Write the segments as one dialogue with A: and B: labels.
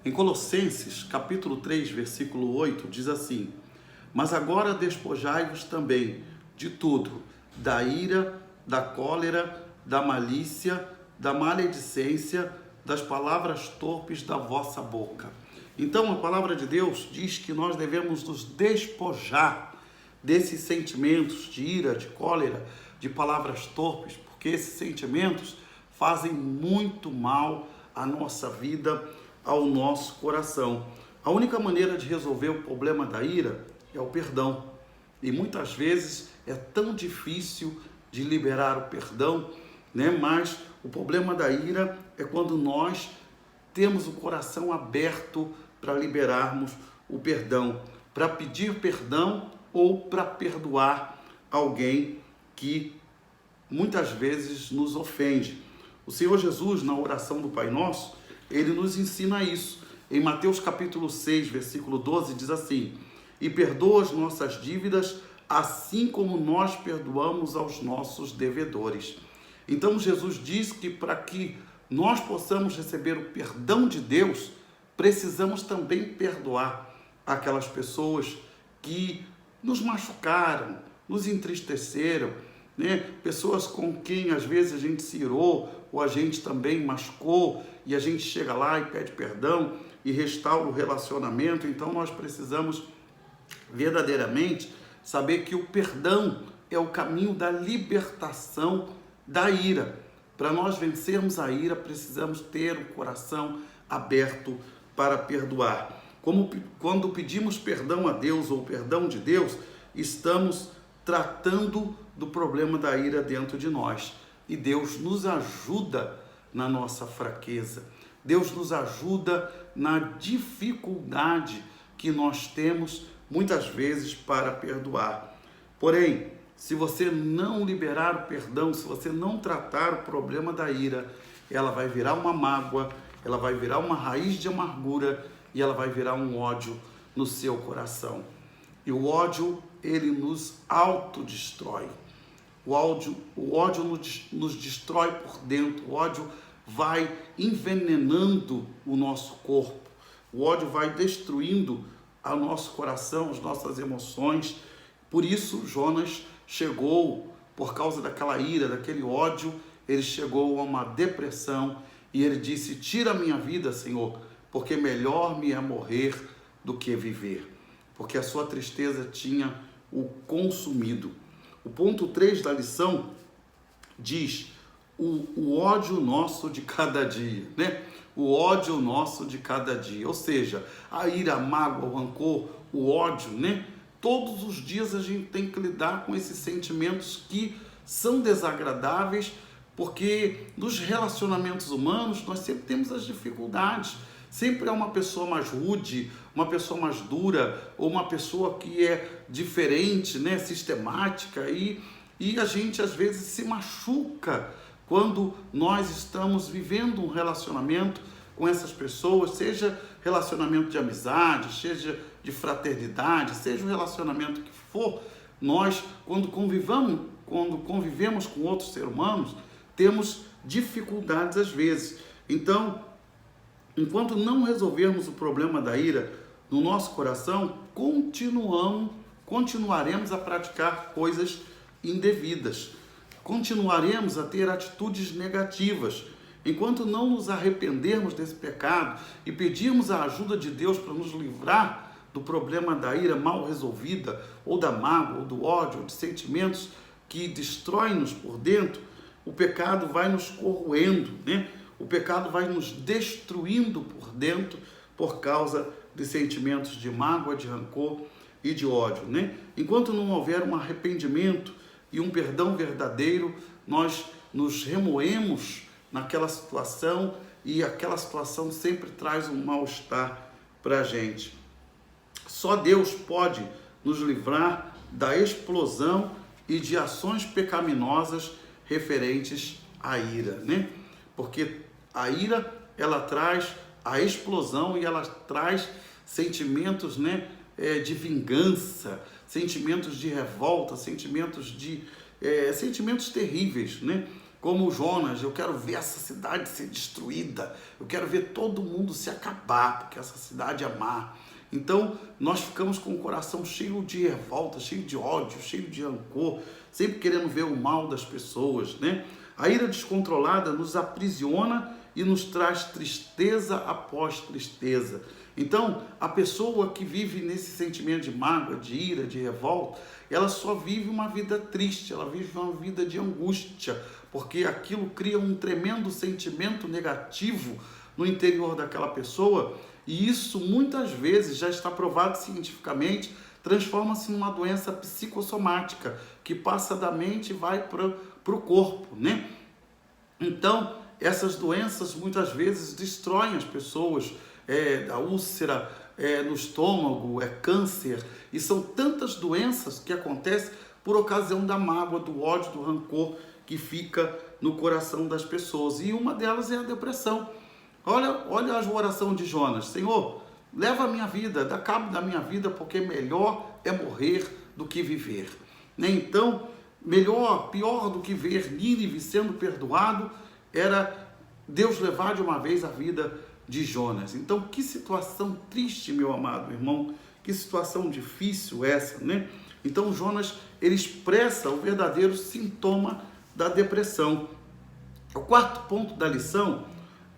A: Em Colossenses, capítulo 3, versículo 8, diz assim: mas agora despojai-vos também de tudo, da ira, da cólera, da malícia, da maledicência, das palavras torpes da vossa boca. Então a palavra de Deus diz que nós devemos nos despojar desses sentimentos de ira, de cólera, de palavras torpes, porque esses sentimentos fazem muito mal à nossa vida, ao nosso coração. A única maneira de resolver o problema da ira é o perdão. E muitas vezes é tão difícil de liberar o perdão, né? Mas o problema da ira é quando nós temos o coração aberto para liberarmos o perdão, para pedir perdão ou para perdoar alguém que muitas vezes nos ofende. O Senhor Jesus, na oração do Pai Nosso, ele nos ensina isso. Em Mateus capítulo 6, versículo 12, diz assim: e perdoa as nossas dívidas, assim como nós perdoamos aos nossos devedores. Então Jesus diz que para que nós possamos receber o perdão de Deus, precisamos também perdoar aquelas pessoas que nos machucaram, nos entristeceram, né? Pessoas com quem às vezes a gente se irou ou a gente também machucou e a gente chega lá e pede perdão e restaura o relacionamento. Então nós precisamos verdadeiramente saber que o perdão é o caminho da libertação da ira. Para nós vencermos a ira, precisamos ter o coração aberto para perdoar. Quando pedimos perdão a Deus ou perdão de Deus, estamos tratando do problema da ira dentro de nós. E Deus nos ajuda na nossa fraqueza. Deus nos ajuda na dificuldade que nós temos muitas vezes para perdoar. Porém, se você não liberar o perdão, se você não tratar o problema da ira, ela vai virar uma mágoa, ela vai virar uma raiz de amargura e ela vai virar um ódio no seu coração. E o ódio, ele nos autodestrói. O ódio nos destrói por dentro. O ódio vai envenenando o nosso corpo. O ódio vai destruindo o nosso coração, as nossas emoções. Por isso Jonas chegou, por causa daquela ira, daquele ódio, ele chegou a uma depressão e ele disse: tira a minha vida, Senhor, porque melhor me é morrer do que viver. Porque a sua tristeza tinha o consumido. O ponto 3 da lição diz: o ódio nosso de cada dia, né? O ódio nosso de cada dia, ou seja, a ira, a mágoa, o rancor, o ódio, né? Todos os dias a gente tem que lidar com esses sentimentos que são desagradáveis, porque nos relacionamentos humanos nós sempre temos as dificuldades. Sempre é uma pessoa mais rude, uma pessoa mais dura, ou uma pessoa que é diferente, né? Sistemática, e a gente às vezes se machuca quando nós estamos vivendo um relacionamento com essas pessoas, seja relacionamento de amizade, seja de fraternidade, seja o relacionamento que for, nós, quando convivemos com outros seres humanos, temos dificuldades às vezes. Então, enquanto não resolvermos o problema da ira no nosso coração, continuaremos a praticar coisas indevidas. Continuaremos a ter atitudes negativas. Enquanto não nos arrependermos desse pecado e pedirmos a ajuda de Deus para nos livrar do problema da ira mal resolvida, ou da mágoa, ou do ódio, ou de sentimentos que destroem-nos por dentro, o pecado vai nos corroendo, né? O pecado vai nos destruindo por dentro por causa de sentimentos de mágoa, de rancor e de ódio, né? Enquanto não houver um arrependimento e um perdão verdadeiro, nós nos remoemos naquela situação e aquela situação sempre traz um mal-estar para a gente. Só Deus pode nos livrar da explosão e de ações pecaminosas referentes à ira, né? Porque a ira, ela traz a explosão e ela traz sentimentos, né, de vingança, sentimentos de revolta, sentimentos terríveis, né? como Jonas, eu quero ver essa cidade ser destruída, eu quero ver todo mundo se acabar, porque essa cidade é má. Então, nós ficamos com o coração cheio de revolta, cheio de ódio, cheio de rancor, sempre querendo ver o mal das pessoas, né? A ira descontrolada nos aprisiona e nos traz tristeza após tristeza. Então, a pessoa que vive nesse sentimento de mágoa, de ira, de revolta, ela só vive uma vida triste, ela vive uma vida de angústia, porque aquilo cria um tremendo sentimento negativo no interior daquela pessoa, e isso muitas vezes já está provado cientificamente, transforma-se numa doença psicossomática, que passa da mente e vai para o corpo, né? Então, essas doenças muitas vezes destroem as pessoas, a úlcera no estômago, câncer, e são tantas doenças que acontecem por ocasião da mágoa, do ódio, do rancor que fica no coração das pessoas. E uma delas é a depressão. Olha a oração de Jonas: Senhor, leva a minha vida, dá cabo da minha vida, porque melhor é morrer do que viver. Né? Então, pior do que ver Nínive sendo perdoado, era Deus levar de uma vez a vida de Jonas. Então, que situação triste, meu amado irmão, que situação difícil essa, né? Então, Jonas, ele expressa o verdadeiro sintoma da depressão. O quarto ponto da lição,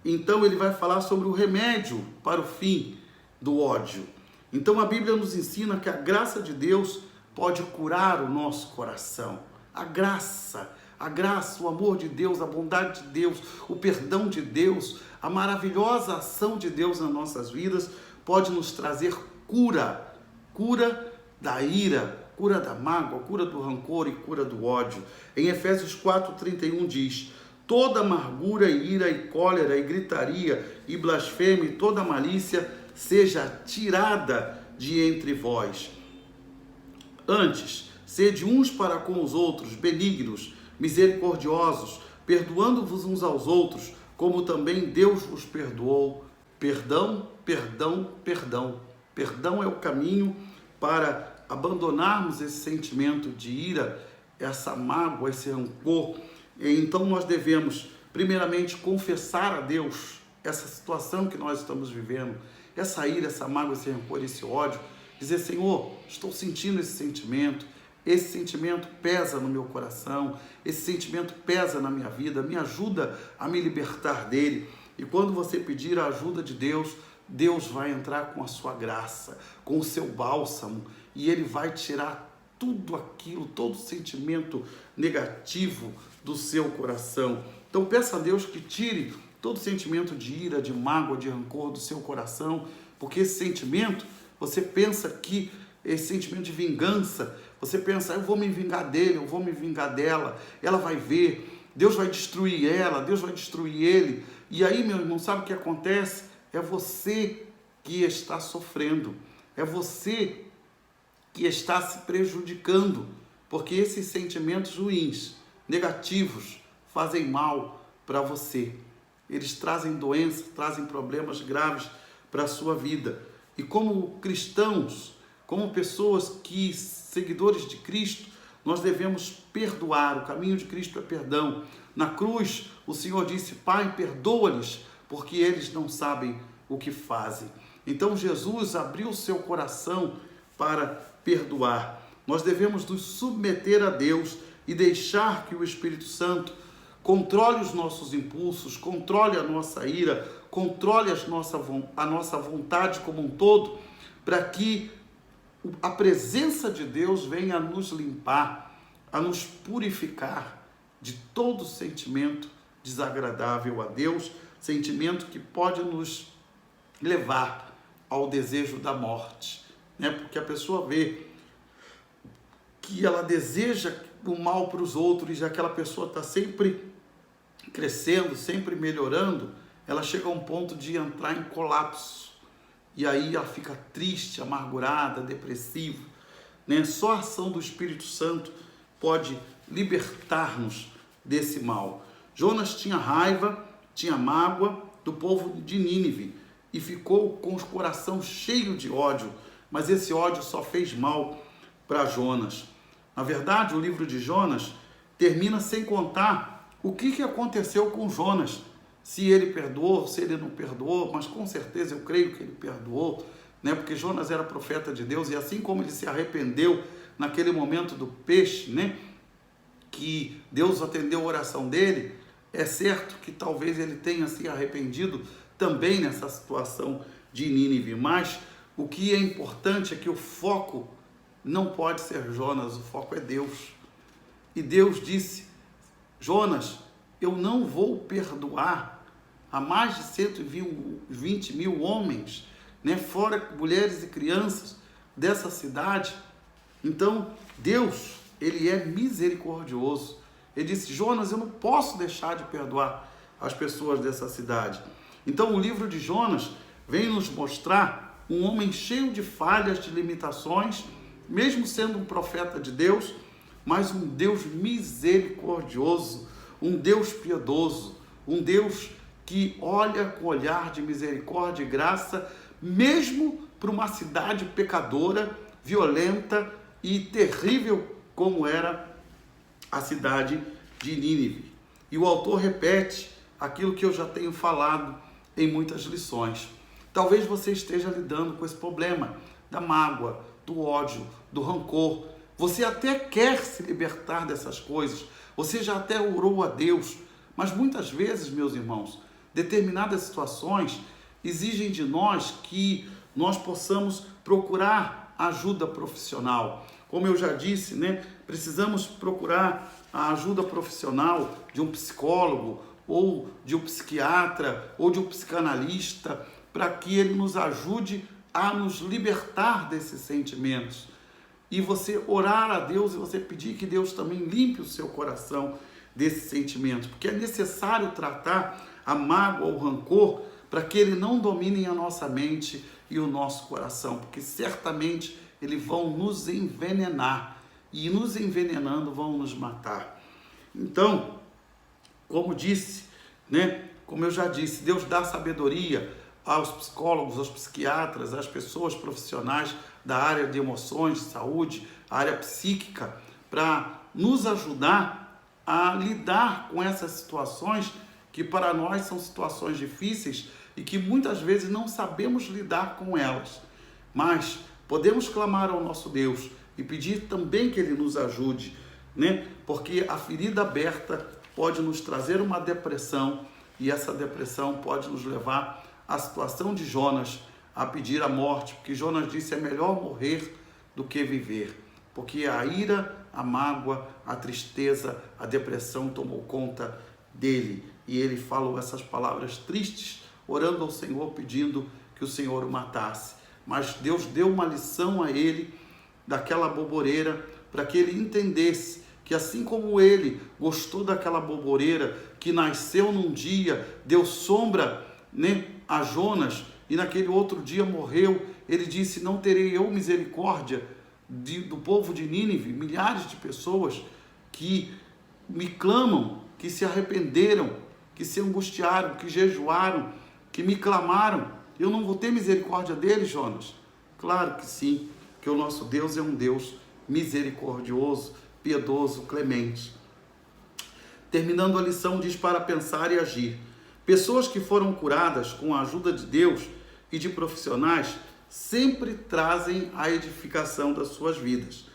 A: então, ele vai falar sobre o remédio para o fim do ódio. Então, a Bíblia nos ensina que a graça de Deus pode curar o nosso coração. A graça, o amor de Deus, a bondade de Deus, o perdão de Deus, a maravilhosa ação de Deus nas nossas vidas pode nos trazer cura da ira, cura da mágoa, cura do rancor e cura do ódio. Em Efésios 4:31 diz: toda amargura, ira e cólera e gritaria e blasfêmia e toda malícia seja tirada de entre vós. Antes, sede uns para com os outros benignos, misericordiosos, perdoando-vos uns aos outros, como também Deus vos perdoou. Perdão, perdão, perdão. Perdão é o caminho para abandonarmos esse sentimento de ira, essa mágoa, esse rancor. Então nós devemos, primeiramente, confessar a Deus essa situação que nós estamos vivendo, essa ira, essa mágoa, esse rancor, esse ódio. Dizer: Senhor, estou sentindo esse sentimento pesa no meu coração, esse sentimento pesa na minha vida, me ajuda a me libertar dele. E quando você pedir a ajuda de Deus, Deus vai entrar com a sua graça, com o seu bálsamo, e ele vai tirar tudo aquilo, todo sentimento negativo do seu coração. Então peça a Deus que tire todo sentimento de ira, de mágoa, de rancor do seu coração, porque esse sentimento, você pensa que esse sentimento de vingança, você pensa: eu vou me vingar dele, eu vou me vingar dela, ela vai ver, Deus vai destruir ela, Deus vai destruir ele. E aí, meu irmão, sabe o que acontece? É você que está sofrendo, é você que está se prejudicando, porque esses sentimentos ruins, negativos, fazem mal para você. Eles trazem doenças, trazem problemas graves para a sua vida. E como cristãos, como pessoas que, seguidores de Cristo, nós devemos perdoar. O caminho de Cristo é perdão. Na cruz, o Senhor disse: Pai, perdoa-lhes, porque eles não sabem o que fazem. Então Jesus abriu o seu coração para perdoar. Nós devemos nos submeter a Deus e deixar que o Espírito Santo controle os nossos impulsos, controle a nossa ira, controle a nossa vontade como um todo, para que a presença de Deus venha a nos limpar, a nos purificar de todo sentimento desagradável a Deus, sentimento que pode nos levar ao desejo da morte, né? Porque a pessoa vê que ela deseja o mal para os outros e já aquela pessoa está sempre crescendo, sempre melhorando, ela chega a um ponto de entrar em colapso. E aí ela fica triste, amargurada, depressiva, né? Só a ação do Espírito Santo pode libertar-nos desse mal. Jonas tinha raiva, tinha mágoa do povo de Nínive e ficou com o coração cheio de ódio, mas esse ódio só fez mal para Jonas. Na verdade, o livro de Jonas termina sem contar o que aconteceu com Jonas. Se ele perdoou, se ele não perdoou, mas com certeza eu creio que ele perdoou, né? Porque Jonas era profeta de Deus, e assim como ele se arrependeu naquele momento do peixe, né? Que Deus atendeu a oração dele, é certo que talvez ele tenha se arrependido também nessa situação de Nínive, mas o que é importante é que o foco não pode ser Jonas, o foco é Deus. E Deus disse: Jonas, eu não vou perdoar a mais de 120 mil homens, né, fora mulheres e crianças dessa cidade. Então, Deus, ele é misericordioso. Ele disse: Jonas, eu não posso deixar de perdoar as pessoas dessa cidade. Então, o livro de Jonas vem nos mostrar um homem cheio de falhas, de limitações, mesmo sendo um profeta de Deus, mas um Deus misericordioso, um Deus piedoso, um Deus que olha com olhar de misericórdia e graça, mesmo para uma cidade pecadora, violenta e terrível como era a cidade de Nínive. E o autor repete aquilo que eu já tenho falado em muitas lições. Talvez você esteja lidando com esse problema da mágoa, do ódio, do rancor. Você até quer se libertar dessas coisas, você já até orou a Deus, mas muitas vezes, meus irmãos, determinadas situações exigem de nós que nós possamos procurar ajuda profissional. Como eu já disse, né, precisamos procurar a ajuda profissional de um psicólogo, ou de um psiquiatra, ou de um psicanalista, para que ele nos ajude a nos libertar desses sentimentos. E você orar a Deus e você pedir que Deus também limpe o seu coração desses sentimentos, porque é necessário tratar a mágoa, o rancor, para que ele não domine a nossa mente e o nosso coração, porque certamente eles vão nos envenenar, e nos envenenando vão nos matar. Então, como disse, né? Como eu já disse, Deus dá sabedoria aos psicólogos, aos psiquiatras, às pessoas profissionais da área de emoções, de saúde, área psíquica, para nos ajudar a lidar com essas situações que para nós são situações difíceis e que muitas vezes não sabemos lidar com elas. Mas podemos clamar ao nosso Deus e pedir também que Ele nos ajude, né? Porque a ferida aberta pode nos trazer uma depressão, e essa depressão pode nos levar à situação de Jonas, a pedir a morte, porque Jonas disse: é melhor morrer do que viver, porque a ira, a mágoa, a tristeza, a depressão tomou conta dele, e ele falou essas palavras tristes, orando ao Senhor, pedindo que o Senhor o matasse. Mas Deus deu uma lição a ele daquela boboreira, para que ele entendesse que assim como ele gostou daquela boboreira que nasceu num dia, deu sombra, né, a Jonas, e naquele outro dia morreu, ele disse: não terei eu misericórdia do povo de Nínive, milhares de pessoas que me clamam, que se arrependeram, que se angustiaram, que jejuaram, que me clamaram. Eu não vou ter misericórdia deles, Jonas? Claro que sim, que o nosso Deus é um Deus misericordioso, piedoso, clemente. Terminando a lição, diz: para pensar e agir. Pessoas que foram curadas com a ajuda de Deus e de profissionais sempre trazem a edificação das suas vidas.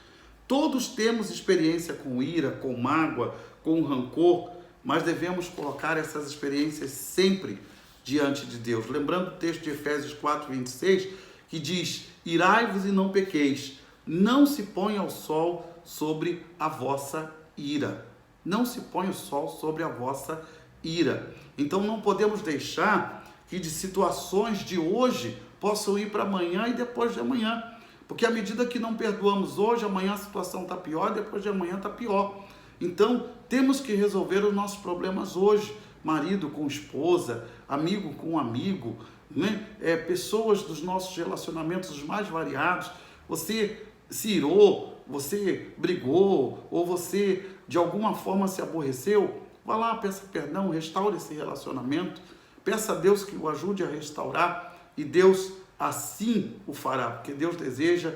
A: Todos temos experiência com ira, com mágoa, com rancor, mas devemos colocar essas experiências sempre diante de Deus. Lembrando o texto de Efésios 4:26, que diz: irai-vos e não pequeis, não se ponha o sol sobre a vossa ira. Não se põe o sol sobre a vossa ira. Então não podemos deixar que de situações de hoje possam ir para amanhã e depois de amanhã. Porque à medida que não perdoamos hoje, amanhã a situação está pior, depois de amanhã está pior. Então temos que resolver os nossos problemas hoje. Marido com esposa, amigo com amigo, né? Pessoas dos nossos relacionamentos os mais variados. Você se irou, você brigou, ou você de alguma forma se aborreceu, vá lá, peça perdão, restaure esse relacionamento, peça a Deus que o ajude a restaurar, e Deus assim o fará, porque Deus deseja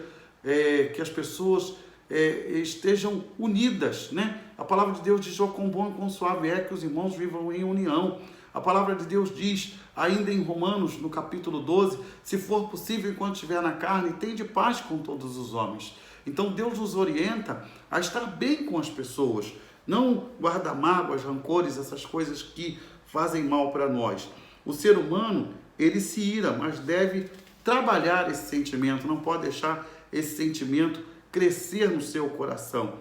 A: que as pessoas estejam unidas, né? A palavra de Deus diz: ó, quão bom e quão suave é que os irmãos vivam em união. A palavra de Deus diz, ainda em Romanos, no capítulo 12, se for possível, enquanto estiver na carne, tende paz com todos os homens. Então Deus nos orienta a estar bem com as pessoas, não guardar mágoas, rancores, essas coisas que fazem mal para nós. O ser humano, ele se ira, mas deve trabalhar esse sentimento, não pode deixar esse sentimento crescer no seu coração.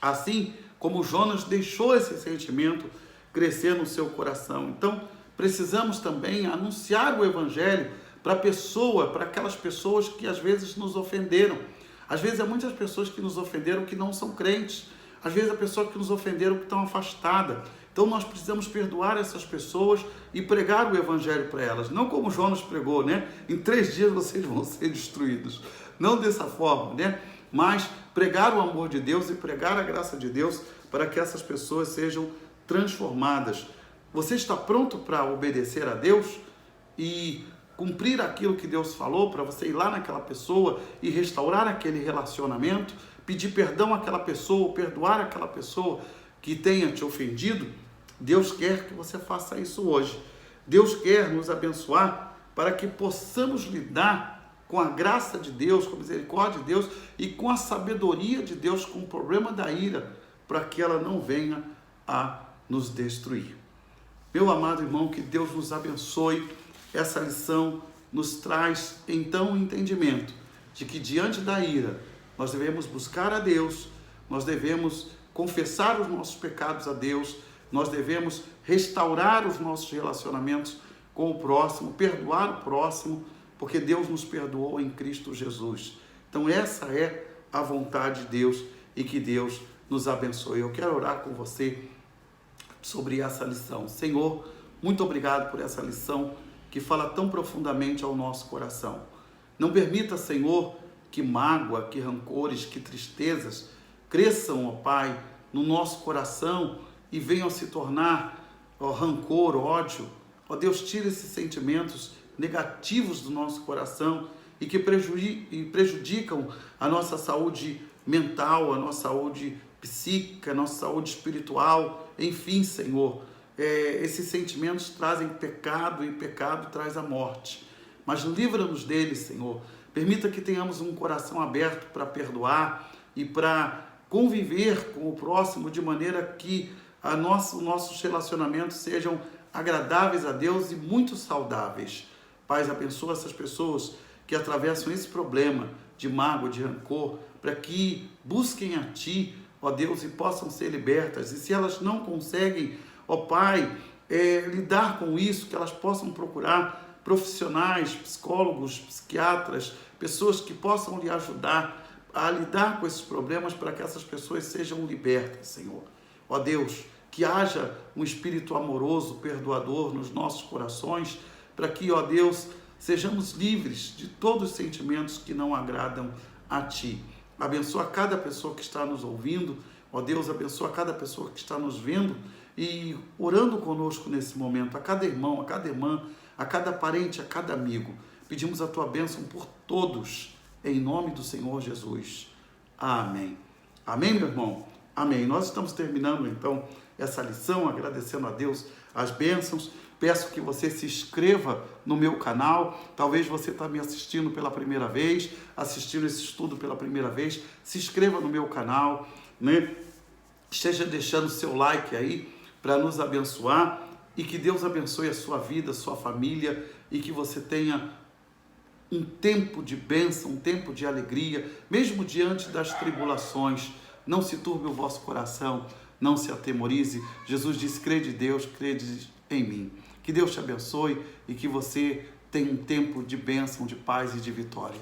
A: Assim como Jonas deixou esse sentimento crescer no seu coração. Então, precisamos também anunciar o evangelho para aquelas pessoas que às vezes nos ofenderam. Às vezes há muitas pessoas que nos ofenderam que não são crentes. Às vezes há pessoas que nos ofenderam que estão afastadas. Então nós precisamos perdoar essas pessoas e pregar o evangelho para elas. Não como Jonas pregou, né? Em 3 dias vocês vão ser destruídos. Não dessa forma, né? Mas pregar o amor de Deus e pregar a graça de Deus para que essas pessoas sejam transformadas. Você está pronto para obedecer a Deus e cumprir aquilo que Deus falou, para você ir lá naquela pessoa e restaurar aquele relacionamento, pedir perdão àquela pessoa, perdoar aquela pessoa que tenha te ofendido? Deus quer que você faça isso hoje. Deus quer nos abençoar para que possamos lidar com a graça de Deus, com a misericórdia de Deus e com a sabedoria de Deus com o problema da ira, para que ela não venha a nos destruir. Meu amado irmão, que Deus nos abençoe. Essa lição nos traz então o entendimento de que diante da ira nós devemos buscar a Deus, nós devemos confessar os nossos pecados a Deus, nós devemos restaurar os nossos relacionamentos com o próximo, perdoar o próximo, porque Deus nos perdoou em Cristo Jesus. Então essa é a vontade de Deus e que Deus nos abençoe. Eu quero orar com você sobre essa lição. Senhor, muito obrigado por essa lição que fala tão profundamente ao nosso coração. Não permita, Senhor, que mágoa, que rancores, que tristezas cresçam, ó Pai, no nosso coração e venham se tornar, ó, rancor, ódio. Ó Deus, tira esses sentimentos negativos do nosso coração e que prejudicam a nossa saúde mental, a nossa saúde psíquica, a nossa saúde espiritual. Enfim, Senhor, esses sentimentos trazem pecado e pecado traz a morte. Mas livra-nos deles, Senhor. Permita que tenhamos um coração aberto para perdoar e para conviver com o próximo de maneira que nossos relacionamentos sejam agradáveis a Deus e muito saudáveis. Pai, abençoa essas pessoas que atravessam esse problema de mágoa, de rancor, para que busquem a Ti, ó Deus, e possam ser libertas. E se elas não conseguem, ó Pai, lidar com isso, que elas possam procurar profissionais, psicólogos, psiquiatras, pessoas que possam lhe ajudar a lidar com esses problemas para que essas pessoas sejam libertas, Senhor. Ó Deus, que haja um espírito amoroso, perdoador nos nossos corações, para que, ó Deus, sejamos livres de todos os sentimentos que não agradam a Ti. Abençoa cada pessoa que está nos ouvindo, ó Deus, abençoa cada pessoa que está nos vendo e orando conosco nesse momento, a cada irmão, a cada irmã, a cada parente, a cada amigo. Pedimos a Tua bênção por todos, em nome do Senhor Jesus. Amém. Amém, meu irmão? Amém. Nós estamos terminando, então, essa lição, agradecendo a Deus as bênçãos. Peço que você se inscreva no meu canal. Talvez você está me assistindo pela primeira vez, assistindo esse estudo pela primeira vez. Se inscreva no meu canal, né? Esteja deixando seu like aí para nos abençoar e que Deus abençoe a sua vida, a sua família e que você tenha um tempo de bênção, um tempo de alegria, mesmo diante das tribulações. Não se turbe o vosso coração, não se atemorize. Jesus disse: crede em Deus, crede em mim. Que Deus te abençoe e que você tenha um tempo de bênção, de paz e de vitória.